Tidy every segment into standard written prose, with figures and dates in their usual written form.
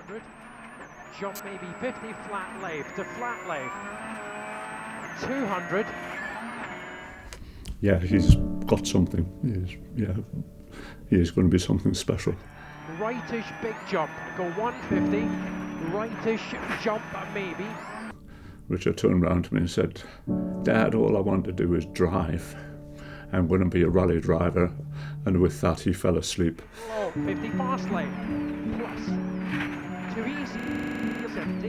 100. Jump maybe 50, flat left to flat left. 200. Yeah, he's got something. He is going to be something special. Rightish big jump, go 150. Rightish jump maybe. Richard turned around to me and said, "Dad, all I want to do is drive. I'm going to be a rally driver." And with that, he fell asleep. Low, 50 fast lane. Plus. Too easy. 70.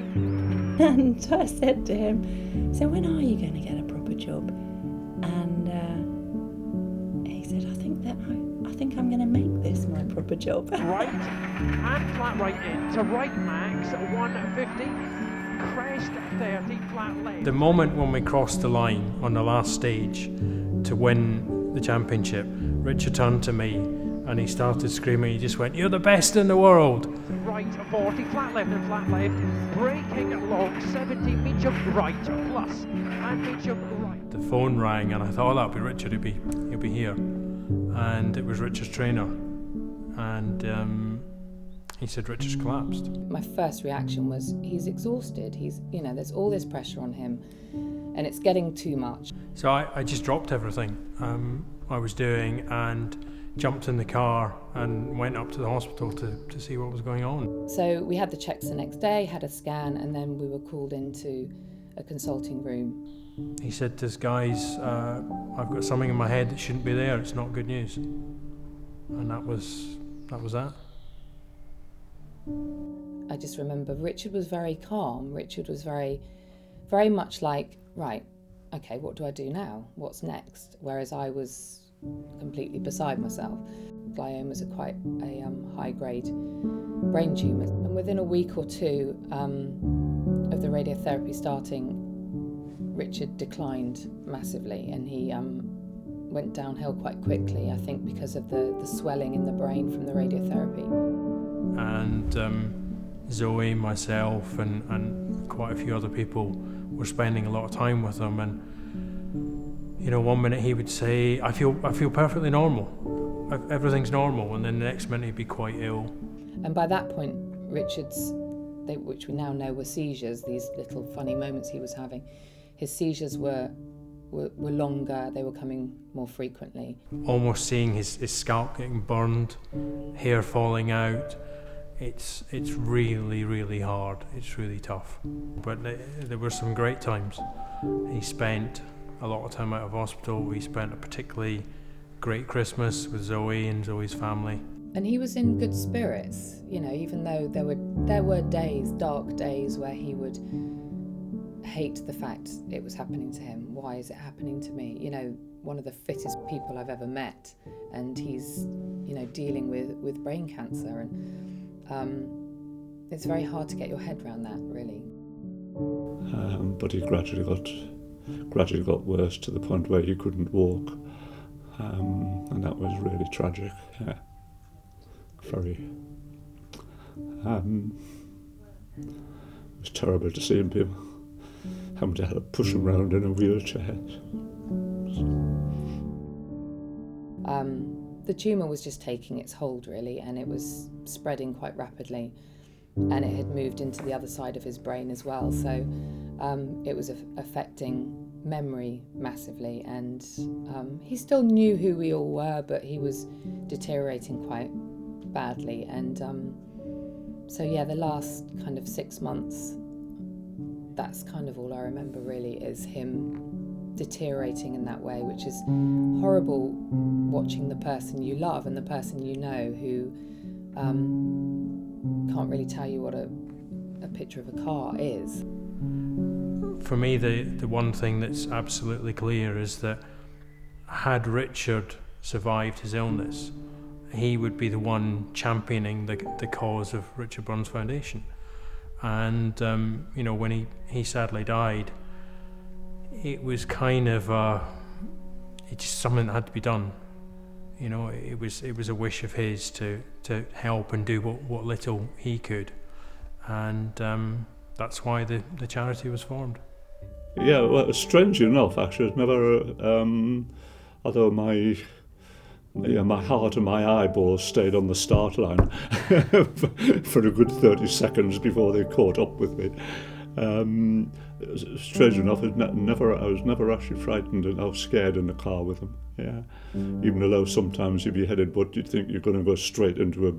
And I said to him, "So when are you going to get a proper job?" And he said, I think I'm going to make this my proper job." Right, and flat right in, to right max, 150, crest 30, flat left. The moment when we crossed the line on the last stage to win the championship, Richard turned to me and he started screaming. He just went, "You're the best in the world." Right, 40, flat left and flat left, braking long, 70, medium right, plus, and medium right. The phone rang and I thought, "Oh, that'll be Richard, he'll be here." And it was Richard's trainer, and he said Richard's collapsed. My first reaction was, he's exhausted. There's all this pressure on him, and it's getting too much. So I just dropped everything I was doing and jumped in the car and went up to the hospital to see what was going on. So we had the checks the next day, had a scan, and then we were called into a consulting room. He said to his guys, "I've got something in my head that shouldn't be there, it's not good news." And that was that. I just remember Richard was very calm. Richard was very, very much like, right, okay, what do I do now? What's next? Whereas I was completely beside myself. Gliomas are quite a high-grade brain tumour. And within a week or two of the radiotherapy starting, Richard declined massively, and he went downhill quite quickly, I think because of the swelling in the brain from the radiotherapy. And Zoe, myself, and quite a few other people were spending a lot of time with him. And one minute he would say, I feel perfectly normal. Everything's normal," and then the next minute he'd be quite ill. And by that point, Richard's, which we now know were seizures, these little funny moments he was having, his seizures were longer, they were coming more frequently. Almost seeing his scalp getting burned, hair falling out. It's really, really hard. It's really tough. But there were some great times. He spent a lot of time out of hospital. We spent a particularly great Christmas with Zoe and Zoe's family. And he was in good spirits, even though there were days, dark days, where he would hate the fact it was happening to him. Why is it happening to me? One of the fittest people I've ever met, and he's, dealing with brain cancer, and it's very hard to get your head around that, really. But he gradually got worse to the point where he couldn't walk, and that was really tragic. Yeah. Very. It was terrible to see him having to push him around in a wheelchair. The tumour was just taking its hold, really, and it was spreading quite rapidly, and it had moved into the other side of his brain as well, so it was affecting memory massively, and he still knew who we all were, but he was deteriorating quite badly, and so the last kind of 6 months, that's kind of all I remember, really, is him deteriorating in that way, which is horrible, watching the person you love and the person you know who can't really tell you what a picture of a car is. For me, the one thing that's absolutely clear is that had Richard survived his illness, he would be the one championing the cause of Richard Burns Foundation. And when he sadly died, it was kind of it's just something that had to be done. It was a wish of his to help and do what little he could, and that's why the charity was formed. Yeah, well, strangely enough, actually, I'd never, although my yeah, my heart and my eyeballs stayed on the start line for a good 30 seconds before they caught up with me. Strange enough, I was never actually frightened or scared in the car with him. Yeah, even though sometimes you'd be headed, but you'd think you're going to go straight into a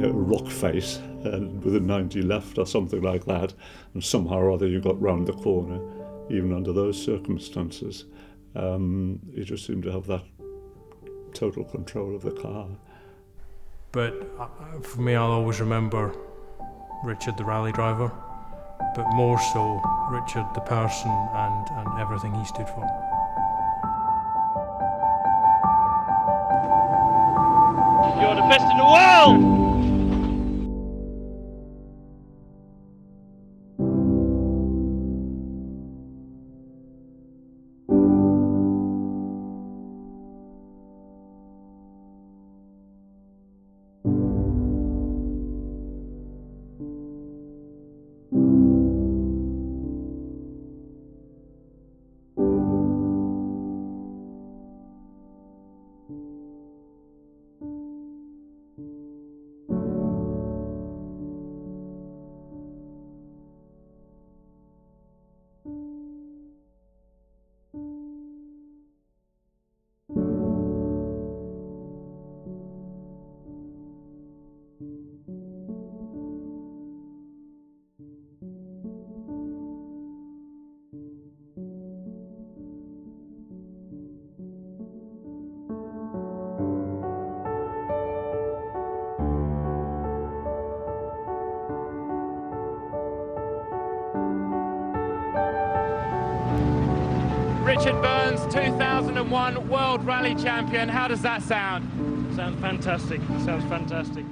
rock face with a 90 left or something like that, and somehow or other you got round the corner. Even under those circumstances, he just seemed to have that total control of the car. But for me, I'll always remember Richard the rally driver, but more so Richard the person and everything he stood for. You're the best in the world! Richard Burns, 2001 World Rally Champion. How does that sound? Sounds fantastic. Sounds fantastic.